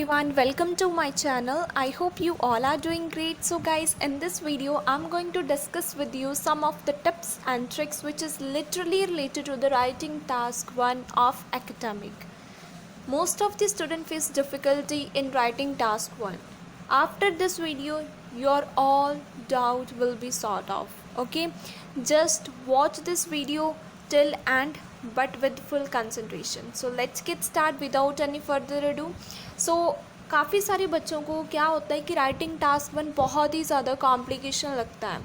everyone, welcome to my channel. I hope you all are doing great. So guys, in this video I'm going to discuss with you some of the tips and tricks which is literally related to the writing task 1 of academic. Most of the students face difficulty in writing task 1. After this video, your all doubt will be sorted off. Okay, just watch this video till end but with full concentration. So let's get start without any further ado. So काफ़ी सारे बच्चों को क्या होता है कि writing task 1 बहुत ही ज़्यादा कॉम्प्लिकेशन लगता है,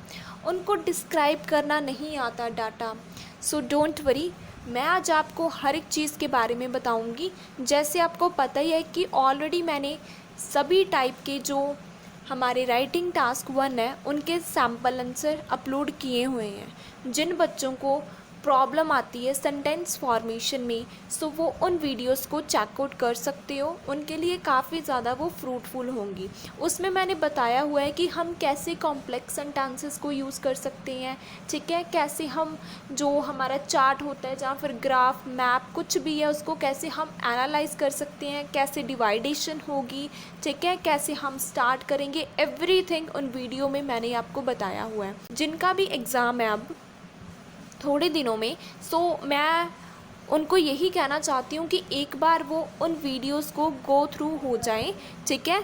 उनको डिस्क्राइब करना नहीं आता डाटा. सो डोंट वरी, मैं आज आपको हर एक चीज़ के बारे में बताऊंगी. जैसे आपको पता ही है कि ऑलरेडी मैंने सभी टाइप के जो हमारे राइटिंग टास्क 1 है उनके सैम्पल आंसर अपलोड किए हुए हैं. जिन बच्चों को प्रॉब्लम आती है सेंटेंस फॉर्मेशन में, सो वो उन वीडियोस को चेकआउट कर सकते हो, उनके लिए काफ़ी ज़्यादा वो फ्रूटफुल होंगी. उसमें मैंने बताया हुआ है कि हम कैसे कॉम्प्लेक्स सेंटेंसेस को यूज़ कर सकते हैं. ठीक है, कैसे हम जो हमारा चार्ट होता है या फिर ग्राफ मैप कुछ भी है उसको कैसे हम एनालाइज कर सकते हैं, कैसे डिवाइडेशन होगी. ठीक है, कैसे हम स्टार्ट करेंगे, एवरीथिंग उन वीडियो में मैंने आपको बताया हुआ है. जिनका भी एग्ज़ाम है अब थोड़े दिनों में, सो मैं उनको यही कहना चाहती हूँ कि एक बार वो उन वीडियोस को गो थ्रू हो जाएं. ठीक है,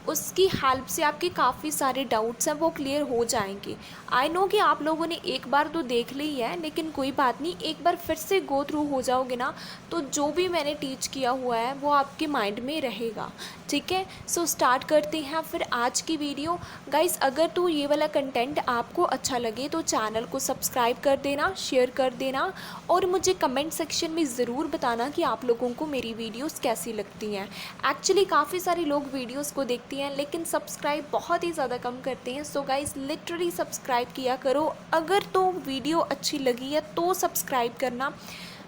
उसकी हेल्प से आपके काफ़ी सारे डाउट्स हैं वो क्लियर हो जाएंगे. आई नो कि आप लोगों ने एक बार तो देख ली है, लेकिन कोई बात नहीं, एक बार फिर से गो थ्रू हो जाओगे ना तो जो भी मैंने टीच किया हुआ है वो आपके माइंड में रहेगा. ठीक है, सो स्टार्ट करते हैं फिर आज की वीडियो. गाइस, अगर तो ये वाला कंटेंट आपको अच्छा लगे तो चैनल को सब्सक्राइब कर देना, शेयर कर देना और मुझे कमेंट सेक्शन में ज़रूर बताना कि आप लोगों को मेरी वीडियोस कैसी लगती हैं. एक्चुअली काफ़ी सारे लोग वीडियोस को देखते हैं लेकिन सब्सक्राइब बहुत ही ज़्यादा कम करते हैं. सो गाइस, लिटरली सब्सक्राइब किया करो. अगर तो वीडियो अच्छी लगी है तो सब्सक्राइब करना.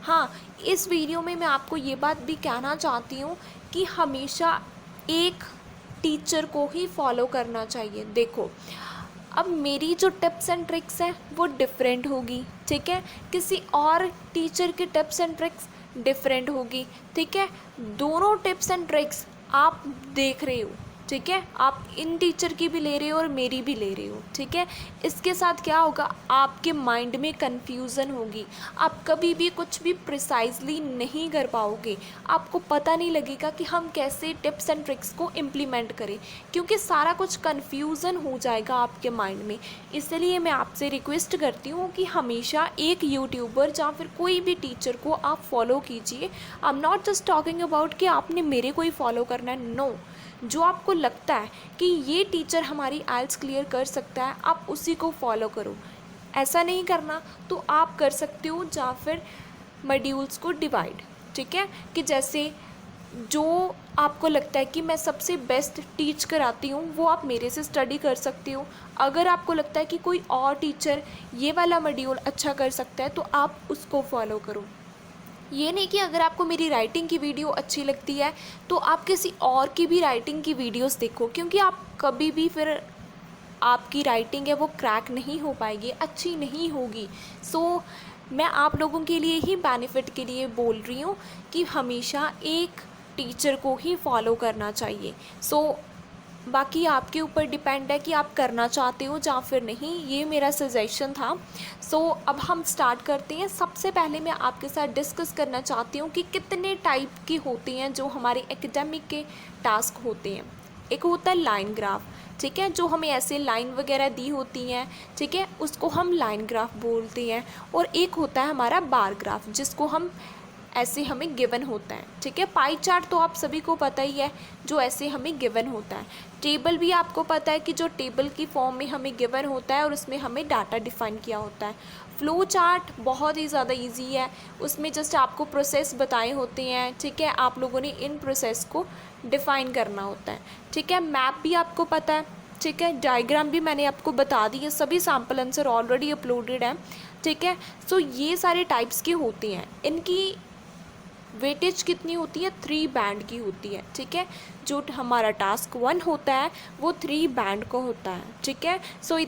हाँ, इस वीडियो में मैं आपको ये बात भी कहना चाहती हूँ कि हमेशा एक टीचर को ही फॉलो करना चाहिए. देखो, अब मेरी जो टिप्स एंड ट्रिक्स हैं वो डिफरेंट होगी. ठीक है, किसी और टीचर की टिप्स एंड ट्रिक्स डिफरेंट होगी. ठीक है, दोनों टिप्स एंड ट्रिक्स आप देख रहे हो. ठीक है, आप इन टीचर की भी ले रहे हो और मेरी भी ले रहे हो. ठीक है, इसके साथ क्या होगा, आपके माइंड में कन्फ्यूज़न होगी. आप कभी भी कुछ भी प्रिसाइजली नहीं कर पाओगे. आपको पता नहीं लगेगा कि हम कैसे टिप्स एंड ट्रिक्स को इम्प्लीमेंट करें, क्योंकि सारा कुछ कन्फ्यूज़न हो जाएगा आपके माइंड में. इसलिए मैं आपसे रिक्वेस्ट करती हूँ कि हमेशा एक यूट्यूबर या फिर कोई भी टीचर को आप फॉलो कीजिए. I am not just talking about कि आपने मेरे को ही फॉलो करना है. नो, जो आपको लगता है कि ये टीचर हमारी आइल्स क्लियर कर सकता है, आप उसी को फॉलो करो. ऐसा नहीं करना तो आप कर सकते हो या फिर मॉड्यूल्स को डिवाइड. ठीक है, कि जैसे जो आपको लगता है कि मैं सबसे बेस्ट टीच कराती हूँ वो आप मेरे से स्टडी कर सकते हो. अगर आपको लगता है कि कोई और टीचर ये वाला मॉड्यूल अच्छा कर सकता है तो आप उसको फॉलो करो. ये नहीं कि अगर आपको मेरी राइटिंग की वीडियो अच्छी लगती है तो आप किसी और की भी राइटिंग की वीडियोस देखो, क्योंकि आप कभी भी फिर आपकी राइटिंग है वो क्रैक नहीं हो पाएगी, अच्छी नहीं होगी. सो मैं आप लोगों के लिए ही बेनिफिट के लिए बोल रही हूँ कि हमेशा एक टीचर को ही फॉलो करना चाहिए. सो बाकी आपके ऊपर डिपेंड है कि आप करना चाहते हो या फिर नहीं. ये मेरा सजेशन था. सो अब हम स्टार्ट करते हैं. सबसे पहले मैं आपके साथ डिस्कस करना चाहती हूँ कि कितने टाइप की होती हैं जो हमारे एकेडमिक के टास्क होते हैं. एक होता है लाइन ग्राफ. ठीक है, जो हमें ऐसे लाइन वगैरह दी होती हैं, ठीक है, उसको हम लाइन ग्राफ बोलते हैं. और एक होता है हमारा बार ग्राफ, जिसको हम ऐसे हमें गिवन होता है. ठीक है, पाई चार्ट तो आप सभी को पता ही है जो ऐसे हमें गिवन होता है. टेबल भी आपको पता है कि जो टेबल की फॉर्म में हमें गिवन होता है और उसमें हमें डाटा डिफाइन किया होता है. फ्लो चार्ट बहुत ही ज़्यादा इजी है, उसमें जस्ट आपको प्रोसेस बताए होते हैं. ठीक है, आप लोगों ने इन प्रोसेस को डिफ़ाइन करना होता है. ठीक है, मैप भी आपको पता है. ठीक है, डायग्राम भी मैंने आपको बता दी है, सभी सैम्पल आंसर ऑलरेडी अपलोडेड हैं. ठीक है, सो ये सारे टाइप्स की होती हैं. इनकी वेटेज कितनी होती है, 3 बैंड की होती है. ठीक है, जो हमारा टास्क 1 होता है वो 3 बैंड का होता है. ठीक है, सो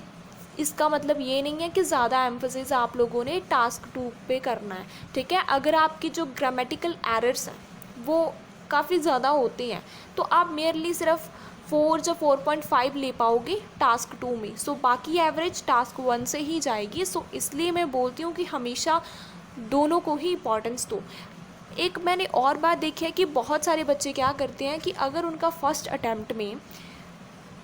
इसका मतलब ये नहीं है कि ज़्यादा एम्फोसिस आप लोगों ने टास्क 2 पे करना है. ठीक है, अगर आपकी जो ग्रामेटिकल एरर्स हैं वो काफ़ी ज़्यादा होते हैं, तो आप मेयरली सिर्फ 4 या 4.5 ले पाओगे टास्क 2 में। सो बाकी एवरेज टास्क 1 से ही जाएगी। सो इसलिए मैं बोलती हूँ कि हमेशा दोनों को ही इम्पोर्टेंस दो। एक मैंने और बात देखी है कि बहुत सारे बच्चे क्या करते हैं कि अगर उनका फर्स्ट अटैम्प्ट में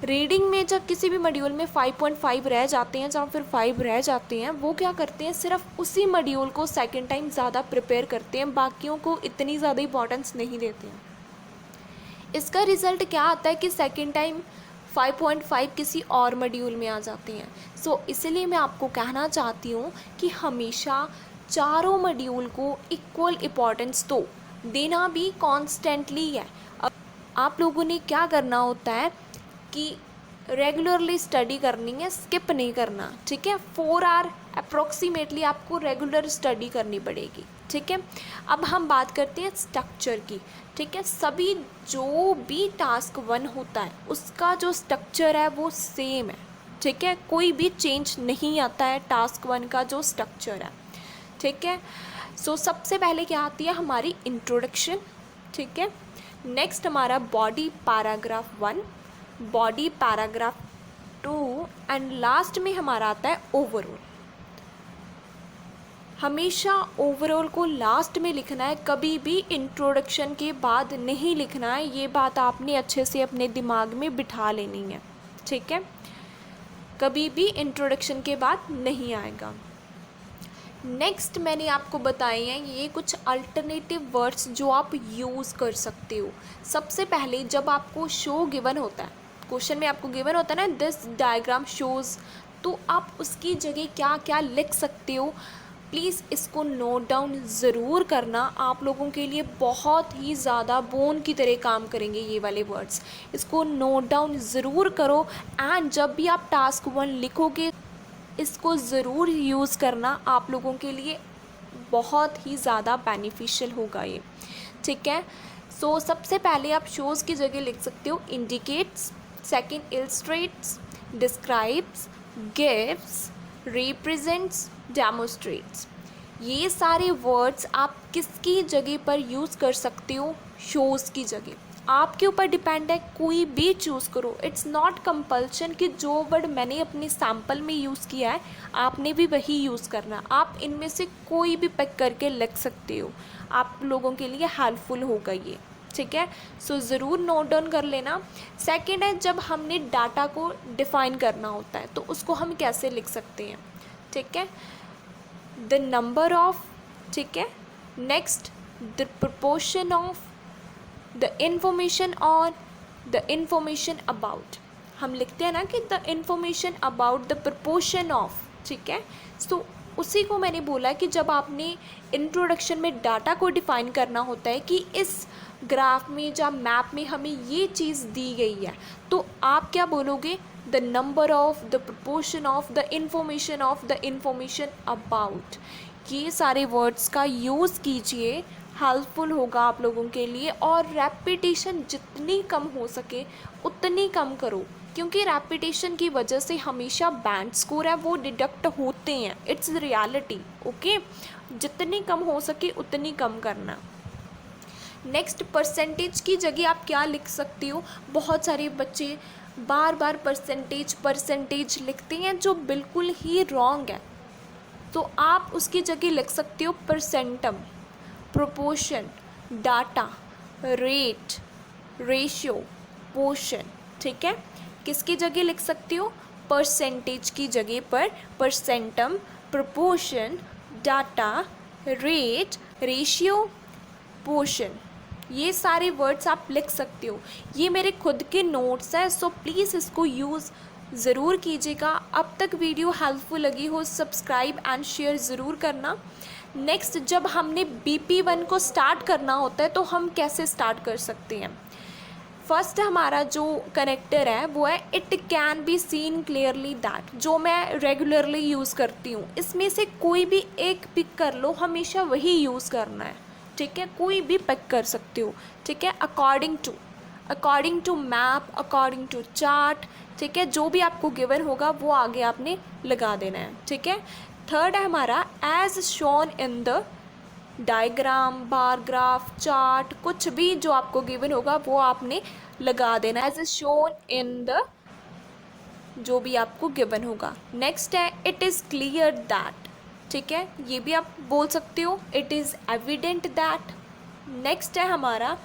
रीडिंग में जब किसी भी मॉड्यूल में 5.5 रह जाते हैं या फिर 5 रह जाते हैं, वो क्या करते हैं सिर्फ उसी मॉड्यूल को सेकंड टाइम ज़्यादा प्रिपेयर करते हैं, बाकियों को इतनी ज़्यादा इंपॉर्टेंस नहीं देते हैं। इसका रिज़ल्ट क्या आता है कि सेकंड टाइम 5.5 किसी और मॉड्यूल में आ जाते हैं। सो इसलिए मैं आपको कहना चाहती हूँ कि हमेशा चारों मॉड्यूल को इक्वल इम्पोर्टेंस दो, देना भी कॉन्स्टेंटली है। अब आप लोगों ने क्या करना होता है कि रेगुलरली स्टडी करनी है, स्किप नहीं करना, ठीक है। 4 आवर अप्रोक्सीमेटली आपको रेगुलर स्टडी करनी पड़ेगी, ठीक है। अब हम बात करते हैं स्ट्रक्चर की, ठीक है। सभी जो भी टास्क 1 होता है उसका जो स्ट्रक्चर है वो सेम है, ठीक है। कोई भी चेंज नहीं आता है टास्क 1 का जो स्ट्रक्चर है, ठीक है। सो सबसे पहले क्या आती है हमारी इंट्रोडक्शन, ठीक है। नेक्स्ट हमारा body paragraph 1, body paragraph 2 and last में हमारा आता है ओवरऑल। हमेशा ओवरऑल को लास्ट में लिखना है, कभी भी इंट्रोडक्शन के बाद नहीं लिखना है। ये बात आपने अच्छे से अपने दिमाग में बिठा लेनी है, ठीक है। कभी भी इंट्रोडक्शन के बाद नहीं आएगा। नेक्स्ट मैंने आपको बताए हैं ये कुछ अल्टरनेटिव वर्ड्स जो आप यूज़ कर सकते हो। सबसे पहले जब आपको शो गिवन होता है, क्वेश्चन में आपको गिवन होता है ना दिस डायग्राम शोज़, तो आप उसकी जगह क्या क्या लिख सकते हो, प्लीज़ इसको नोट डाउन ज़रूर करना। आप लोगों के लिए बहुत ही ज़्यादा बोन की तरह काम करेंगे ये वाले वर्ड्स, इसको नोट डाउन ज़रूर करो। एंड जब भी आप टास्क 1 लिखोगे इसको ज़रूर यूज़ करना, आप लोगों के लिए बहुत ही ज़्यादा बेनिफिशियल होगा ये, ठीक है। सो सबसे पहले आप शोज़ की जगह लिख सकते हो indicates, second illustrates, describes, gives, represents, demonstrates. ये सारे वर्ड्स आप किसकी जगह पर यूज़ कर सकते हो, शोज़ की जगह। आपके ऊपर डिपेंड है, कोई भी चूज़ करो, इट्स नॉट कंपल्शन कि जो वर्ड मैंने अपने सैम्पल में यूज़ किया है आपने भी वही यूज़ करना। आप इनमें से कोई भी पिक करके लिख सकते हो, आप लोगों के लिए हेल्पफुल होगा ये, ठीक है। सो ज़रूर नोट डाउन कर लेना। सेकंड है जब हमने डाटा को डिफ़ाइन करना होता है तो उसको हम कैसे लिख सकते हैं, ठीक है। द नंबर ऑफ, ठीक है। Next the proportion of, the information और द इंफॉर्मेशन अबाउट। हम लिखते हैं ना कि the information about the proportion of, ठीक है। सो उसी को मैंने बोला कि जब आपने इंट्रोडक्शन में डाटा को डिफ़ाइन करना होता है कि इस ग्राफ में या मैप में हमें ये चीज़ दी गई है, तो आप क्या बोलोगे, the number of, the proportion of, the information of, the information about. ये सारे वर्ड्स का यूज़ कीजिए, हेल्पफुल होगा आप लोगों के लिए। और रेपिटेशन जितनी कम हो सके उतनी कम करो, क्योंकि रेपिटेशन की वजह से हमेशा बैंड स्कोर है वो डिडक्ट होते हैं, इट्स रियलिटी, ओके। जितनी कम हो सके उतनी कम करना। नेक्स्ट परसेंटेज की जगह आप क्या लिख सकते हो, बहुत सारे बच्चे बार बार परसेंटेज लिखते हैं जो बिल्कुल ही रॉन्ग है, तो आप उसकी जगह लिख सकते हो percentum, proportion, data, rate, ratio, portion, ठीक है। किसकी जगह लिख सकते हो, परसेंटेज की जगह पर percentum, proportion, data, rate, ratio, portion, ये सारे वर्ड्स आप लिख सकते हो। ये मेरे खुद के नोट्स हैं, सो प्लीज़ इसको यूज़ ज़रूर कीजिएगा। अब तक वीडियो हेल्पफुल लगी हो सब्सक्राइब एंड शेयर ज़रूर करना। नेक्स्ट जब हमने BP1 को स्टार्ट करना होता है तो हम कैसे स्टार्ट कर सकते हैं। फर्स्ट हमारा जो कनेक्टर है वो है it can be scene clearly that, जो मैं रेगुलरली यूज़ करती हूँ। इसमें से कोई भी एक पिक कर लो, हमेशा वही यूज़ करना है, ठीक है। कोई भी पिक कर सकते हो, ठीक है। According to map, according to chart, ठीक है। जो भी आपको गिवन होगा वो आगे आपने लगा देना है, ठीक है। थर्ड है हमारा as shown in the diagram, bar graph, chart, कुछ भी जो आपको गिवन होगा वो आपने लगा देना as a shown in the जो भी आपको गिवन होगा। नेक्स्ट है इट इज़ क्लियर दैट, ठीक है, ये भी आप बोल सकते हो, it is evident that. Next है हमारा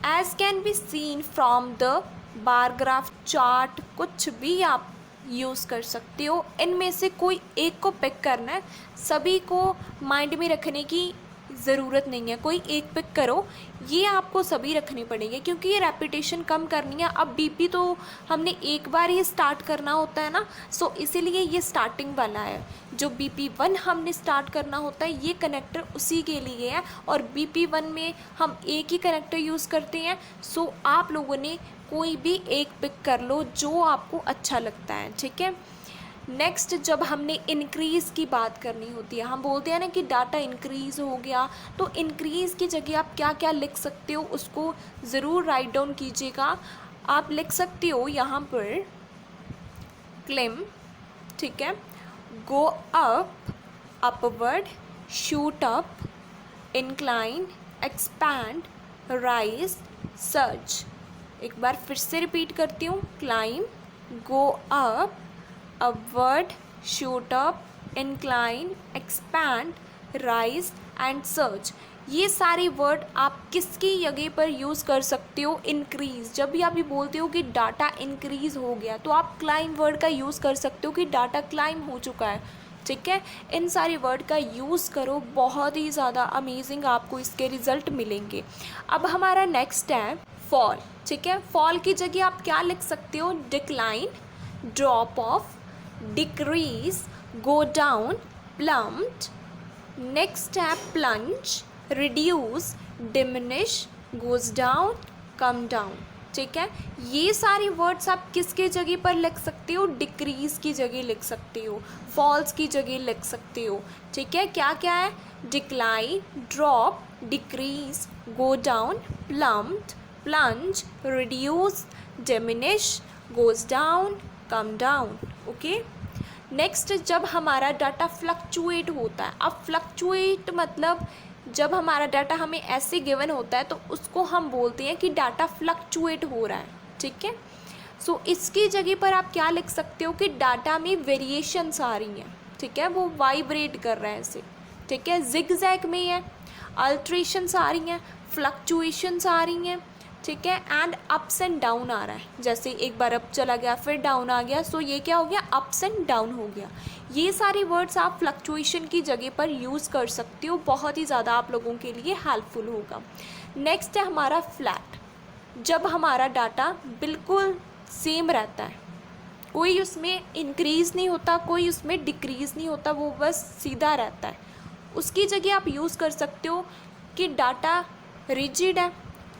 as can be seen from the bar graph, chart, कुछ भी आप यूज़ कर सकते हो। इनमें से कोई एक को पिक करना है, सभी को माइंड में रखने की ज़रूरत नहीं है, कोई एक पिक करो, ये आपको सभी रखने पड़ेंगे क्योंकि ये रेपिटेशन कम करनी है। अब बीपी तो हमने एक बार ही स्टार्ट करना होता है ना, सो इसीलिए ये स्टार्टिंग वाला है। जो BP1 हमने स्टार्ट करना होता है ये कनेक्टर उसी के लिए है, और BP1 में हम एक ही कनेक्टर यूज़ करते हैं। सो आप लोगों ने कोई भी एक पिक कर लो जो आपको अच्छा लगता है, ठीक है। नेक्स्ट जब हमने इंक्रीज़ की बात करनी होती है, हम बोलते हैं ना कि डाटा इंक्रीज़ हो गया, तो इंक्रीज़ की जगह आप क्या क्या लिख सकते हो उसको ज़रूर राइट डाउन कीजिएगा। आप लिख सकते हो यहाँ पर क्लिम, ठीक है, go up, upward, shoot up, incline, expand, rise, search. एक बार फिर से रिपीट करती हूँ, climb, go up, upward, shoot up, incline, expand, rise and search. ये सारे वर्ड आप किसकी जगह पर यूज़ कर सकते हो? इंक्रीज़। जब भी आप ये बोलते हो कि डाटा इंक्रीज़ हो गया तो आप क्लाइम वर्ड का यूज़ कर सकते हो कि डाटा क्लाइम हो चुका है, ठीक है। इन सारे वर्ड का यूज़ करो, बहुत ही ज़्यादा अमेजिंग आपको इसके रिज़ल्ट मिलेंगे। अब हमारा नेक्स्ट है फॉल, ठीक है। फॉल की जगह आप क्या लिख सकते हो? Decline, drop off, decrease, go down, plummet. Next है plunge, reduce, diminish, goes down, come down, ठीक है। ये सारे वर्ड्स आप किसके जगह पर लिख सकते हो? डिक्रीज की जगह लिख सकते हो, फॉल्स की जगह लिख सकते हो, ठीक है। क्या क्या है? Decline, drop, decrease, go down, plummet, plunge, reduce, diminish, goes down, come down, okay. Next जब हमारा डाटा फ्लक्चुएट होता है, अब फ्लक्चुएट मतलब जब हमारा डाटा हमें ऐसे गिवन होता है तो उसको हम बोलते हैं कि डाटा फ्लक्चुएट हो रहा है, ठीक है। सो इसकी जगह पर आप क्या लिख सकते हो कि डाटा में वेरिएशंस आ रही हैं, ठीक है, वो वाइब्रेट कर रहा है ऐसे, ठीक है। जिगजैग में है, अल्ट्रेशंस आ रही हैं, फ्लक्चुएशंस आ रही हैं, ठीक है, एंड अप्स एंड डाउन आ रहा है, जैसे एक बार अप चला गया फिर डाउन आ गया, सो ये क्या हो गया? अप्स एंड डाउन हो गया। ये सारे वर्ड्स आप फ्लक्चुएशन की जगह पर यूज़ कर सकते हो, बहुत ही ज़्यादा आप लोगों के लिए हेल्पफुल होगा। नेक्स्ट है हमारा फ्लैट, जब हमारा डाटा बिल्कुल सेम रहता है, कोई उसमें इंक्रीज़ नहीं होता, कोई उसमें डिक्रीज़ नहीं होता, वो बस सीधा रहता है, उसकी जगह आप यूज़ कर सकते हो कि डाटा रिजिड है,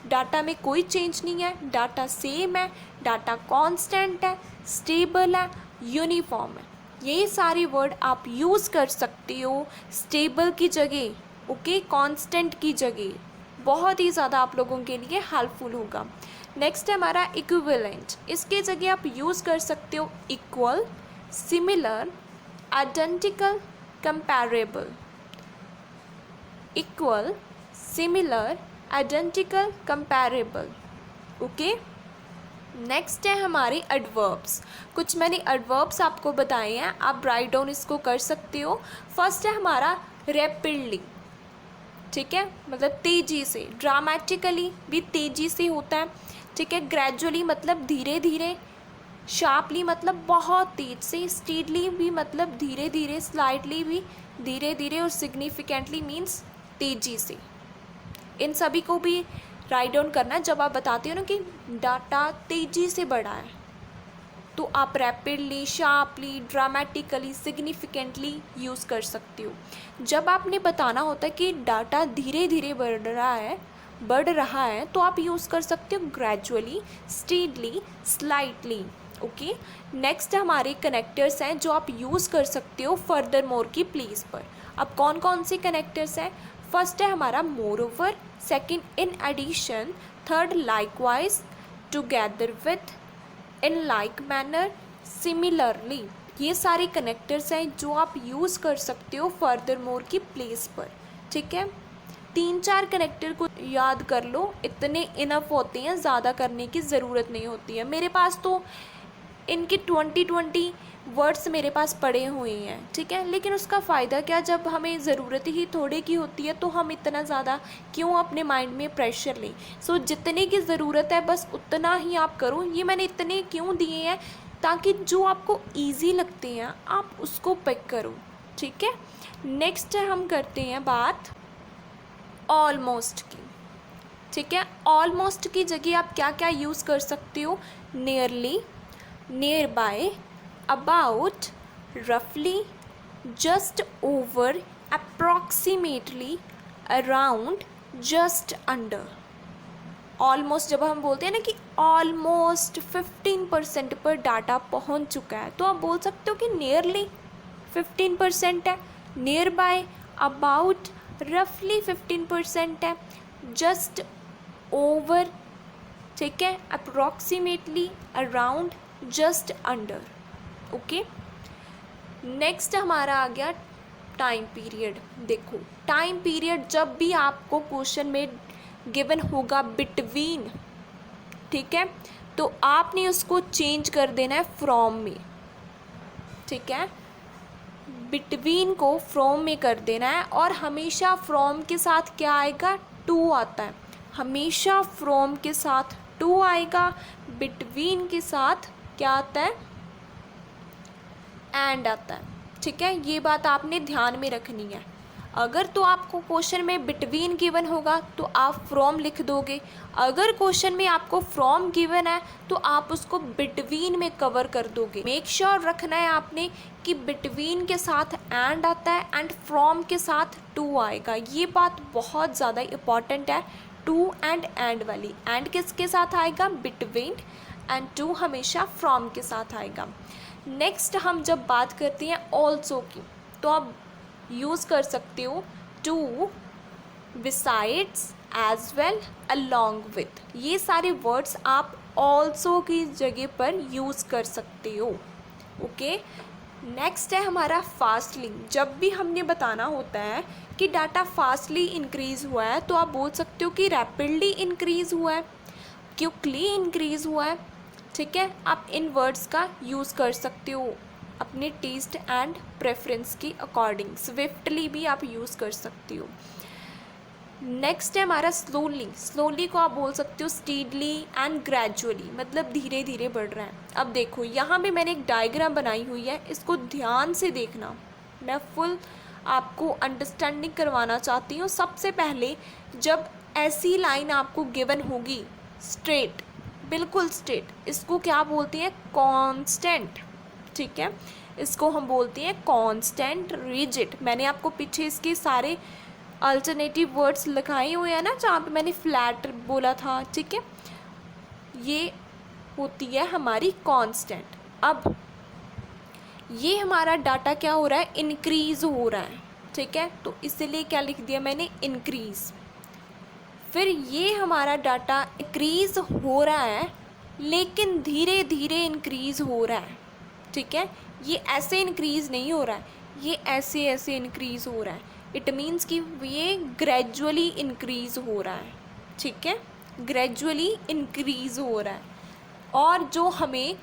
डाटा में कोई चेंज नहीं है, डाटा सेम है, डाटा कांस्टेंट है, स्टेबल है, यूनिफॉर्म है। ये सारे वर्ड आप यूज़ कर सकते हो स्टेबल की जगह, ओके, कांस्टेंट की जगह, बहुत ही ज़्यादा आप लोगों के लिए हेल्पफुल होगा। नेक्स्ट है हमारा इक्विवेलेंट, इसके जगह आप यूज़ कर सकते हो equal, similar, identical, comparable. Equal, similar, identical, comparable, okay. Next है हमारे एडवर्ब्स, कुछ मैंने एडवर्ब्स आपको बताए हैं, आप राइट डाउन इसको कर सकते हो। फर्स्ट है हमारा रैपिडली, ठीक है, मतलब तेज़ी से, ड्रामेटिकली भी तेज़ी से होता है, ठीक है, ग्रेजुअली मतलब धीरे धीरे, शार्पली मतलब बहुत तेज से, स्टीडली भी मतलब धीरे धीरे, स्लाइटली भी धीरे धीरे, और सिग्निफिकेंटली मीन्स तेज़ी से। इन सभी को भी राइट डाउन करना है। जब आप बताते हो ना कि डाटा तेज़ी से बढ़ा है तो आप rapidly, sharply, dramatically, significantly use कर सकते हो। जब आपने बताना होता है कि डाटा धीरे धीरे बढ़ रहा है तो आप यूज़ कर सकते हो gradually, steadily, slightly, okay. Next हमारे कनेक्टर्स हैं जो आप यूज़ कर सकते हो फर्दर मोर की प्लेस पर। अब कौन कौन से कनेक्टर्स हैं? फर्स्ट है हमारा moreover, second in addition, third likewise, together with, in like manner, similarly. ये सारे कनेक्टर्स हैं जो आप यूज़ कर सकते हो फर्दर मोर की प्लेस पर, ठीक है, 3-4 कनेक्टर को याद कर लो, इतने इनफ होते हैं, ज़्यादा करने की ज़रूरत नहीं होती है। मेरे पास तो इनके 20 वर्ड्स मेरे पास पड़े हुए हैं, ठीक है, लेकिन उसका फ़ायदा क्या, जब हमें ज़रूरत ही थोड़े की होती है तो हम इतना ज़्यादा क्यों अपने माइंड में प्रेशर लें। सो जितने की ज़रूरत है बस उतना ही आप करो। ये मैंने इतने क्यों दिए हैं, ताकि जो आपको ईजी लगते हैं आप उसको पिक करो, ठीक है। नेक्स्ट हम करते हैं बात ऑलमोस्ट की, ठीक है। ऑलमोस्ट की जगह आप क्या क्या यूज़ कर सकते हो, नियरली, नियर बाय, अबाउट, रफली, just over, approximately, around, just under. Almost जब हम बोलते हैं ना कि ऑलमोस्ट 15% पर डाटा पहुंच चुका है, तो आप बोल सकते हो कि नियरली 15% है, नियर बाय अबाउट रफली 15% है, जस्ट ओवर, ठीक है, approximately, around, just under. Okay, next हमारा आ गया टाइम पीरियड। देखो टाइम पीरियड जब भी आपको क्वेश्चन में गिवन होगा बिटवीन, ठीक है, तो आपने उसको चेंज कर देना है फ्रॉम में, ठीक है, बिटवीन को फ्रॉम में कर देना है। और हमेशा फ्रॉम के साथ क्या आएगा, टू आता है, हमेशा फ्रॉम के साथ टू आएगा, बिटवीन के साथ क्या आता है, एंड आता है, ठीक है। ये बात आपने ध्यान में रखनी है। अगर तो आपको क्वेश्चन में बिटवीन गिवन होगा तो आप फ्रॉम लिख दोगे, अगर क्वेश्चन में आपको फ्रॉम गिवन है तो आप उसको बिटवीन में कवर कर दोगे। मेक श्योर रखना है आपने कि बिटवीन के साथ एंड आता है एंड फ्रॉम के साथ टू आएगा। ये बात बहुत ज़्यादा इम्पॉर्टेंट है, टू एंड वाली। एंड किसके साथ आएगा, बिटवीन, एंड टू हमेशा फ्रॉम के साथ आएगा। नेक्स्ट हम जब बात करते हैं ऑल्सो की, तो आप यूज़ कर सकते हो too, besides, as well, along with. ये सारे वर्ड्स आप ऑल्सो की जगह पर यूज़ कर सकते हो। ओके, नेक्स्ट है हमारा फास्टली। जब भी हमने बताना होता है कि डाटा फास्टली इंक्रीज़ हुआ है तो आप बोल सकते हो कि रैपिडली इंक्रीज़ हुआ है, क्विकली इंक्रीज़ हुआ है, ठीक है। आप इन वर्ड्स का यूज़ कर सकते हो अपने टेस्ट एंड प्रेफरेंस के अकॉर्डिंग। स्विफ्टली भी आप यूज़ कर सकते हो। नेक्स्ट है हमारा स्लोली। स्लोली को आप बोल सकते हो स्टीडली एंड ग्रेजुअली, मतलब धीरे धीरे बढ़ रहा है। अब देखो यहाँ पे मैंने एक डायग्राम बनाई हुई है, इसको ध्यान से देखना, मैं फुल आपको अंडरस्टैंडिंग करवाना चाहती हूँ। सबसे पहले जब ऐसी लाइन आपको गिवन होगी स्ट्रेट, बिल्कुल स्ट्रेट, इसको क्या बोलते हैं, कांस्टेंट, ठीक है, इसको हम बोलते हैं कांस्टेंट रिजिड। मैंने आपको पीछे इसके सारे अल्टरनेटिव वर्ड्स लिखाए हुए हैं ना, जहाँ पे मैंने फ्लैट बोला था, ठीक है, ये होती है हमारी कांस्टेंट। अब ये हमारा डाटा क्या हो रहा है, इंक्रीज़ हो रहा है, ठीक है, तो इसीलिए क्या लिख दिया मैंने, इंक्रीज़। फिर ये हमारा डाटा इंक्रीज़ हो रहा है लेकिन धीरे धीरे इंक्रीज़ हो रहा है, ठीक है, ये ऐसे इंक्रीज़ नहीं हो रहा है, ये ऐसे ऐसे इंक्रीज़ हो रहा है। इट मीन्स कि ये ग्रेजुअली इंक्रीज़ हो रहा है, ठीक है, ग्रेजुअली इंक्रीज़ हो रहा है। और जो हमें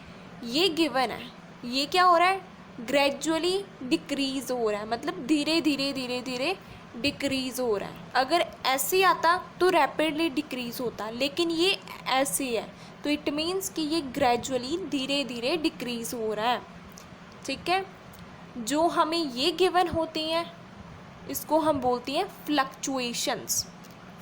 ये गिवन है, ये क्या हो रहा है, ग्रेजुअली डिक्रीज़ हो रहा है, मतलब धीरे धीरे धीरे धीरे डिक्रीज़ हो रहा है। अगर ऐसे आता तो रैपिडली डिक्रीज़ होता, लेकिन ये ऐसे है तो इट मीन्स कि ये ग्रेजुअली धीरे धीरे डिक्रीज़ हो रहा है, ठीक है। जो हमें ये गिवन होते हैं इसको हम बोलते हैं फ्लक्चुएशंस,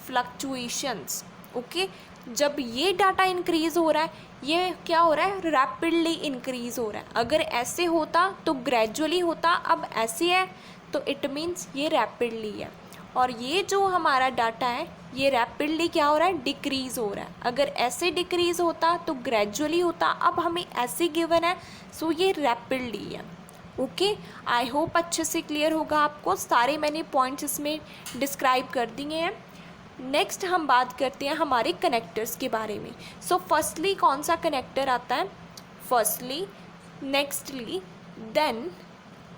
फ्लक्चुएशंस। ओके, जब ये डाटा इंक्रीज़ हो रहा है, ये क्या हो रहा है, रैपिडली इंक्रीज़ हो रहा है। अगर ऐसे होता तो ग्रेजुअली होता, अब ऐसे है तो इट मीन्स ये रैपिडली है। और ये जो हमारा डाटा है ये रैपिडली क्या हो रहा है, डिक्रीज़ हो रहा है। अगर ऐसे डिक्रीज़ होता तो ग्रेजुअली होता, अब हमें ऐसे गिवन है सो ये रैपिडली है। ओके, आई होप अच्छे से क्लियर होगा आपको, सारे मैंने पॉइंट्स इसमें डिस्क्राइब कर दिए हैं। नेक्स्ट हम बात करते हैं हमारे कनेक्टर्स के बारे में। सो फर्स्टली कौन सा कनेक्टर आता है, firstly, nextly, then,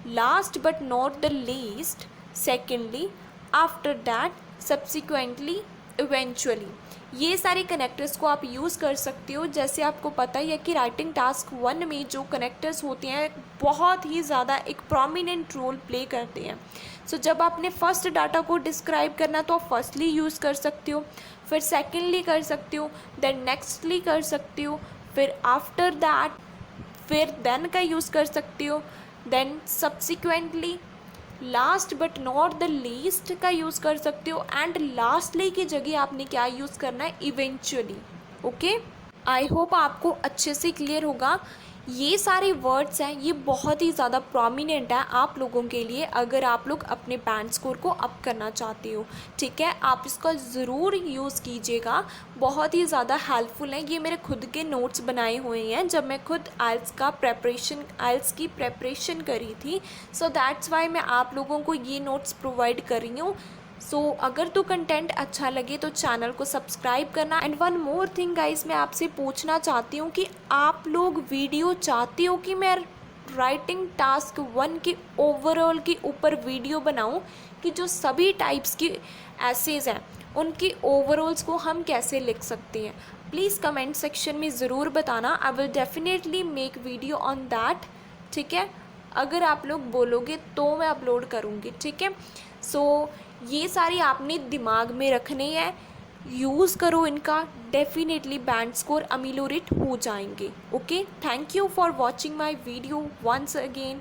last but not the least, secondly, after that, subsequently, eventually. ये सारे कनेक्टर्स को आप यूज़ कर सकते हो। जैसे आपको पता ही है कि राइटिंग टास्क 1 में जो कनेक्टर्स होते हैं बहुत ही ज़्यादा एक प्रोमिनेंट रोल प्ले करते हैं। सो जब आपने फर्स्ट डाटा को डिस्क्राइब करना तो आप फर्स्टली यूज़ कर सकते हो, फिर सेकेंडली कर सकते हो, देन नेक्स्टली कर सकते हो, फिर आफ्टर दैट, फिर देन का यूज़ कर सकते हो, then subsequently, last but not the least का यूज़ कर सकते हो, एंड लास्टली की जगह आपने क्या यूज़ करना है, इवेंचुअली। ओके, आई होप आपको अच्छे से क्लियर होगा। ये सारे वर्ड्स हैं, ये बहुत ही ज़्यादा प्रोमिनेंट है आप लोगों के लिए अगर आप लोग अपने बैंड स्कोर को अप करना चाहते हो। ठीक है, आप इसका ज़रूर यूज़ कीजिएगा, बहुत ही ज़्यादा हेल्पफुल है। ये मेरे खुद के नोट्स बनाए हुए हैं जब मैं खुद आइल्स की प्रेपरेशन करी थी। सो दैट्स वाई मैं आप लोगों को ये नोट्स प्रोवाइड कर रही हूँ। अगर तो कंटेंट अच्छा लगे तो चैनल को सब्सक्राइब करना। And one more thing guys, मैं आपसे पूछना चाहती हूँ कि आप लोग वीडियो चाहते हो कि मैं राइटिंग टास्क 1 के ओवरऑल के ऊपर वीडियो बनाऊँ, कि जो सभी टाइप्स की एसेज हैं उनके ओवरऑल्स को हम कैसे लिख सकते हैं। प्लीज़ कमेंट सेक्शन में ज़रूर बताना, I will definitely make video on that. ठीक है, अगर आप लोग बोलोगे तो मैं अपलोड करूँगी। ठीक है, ये सारी आपने दिमाग में रखने हैं, यूज़ करो इनका, डेफिनेटली बैंड स्कोर अमीलोरेट हो जाएंगे। Okay, thank you for watching my video once again.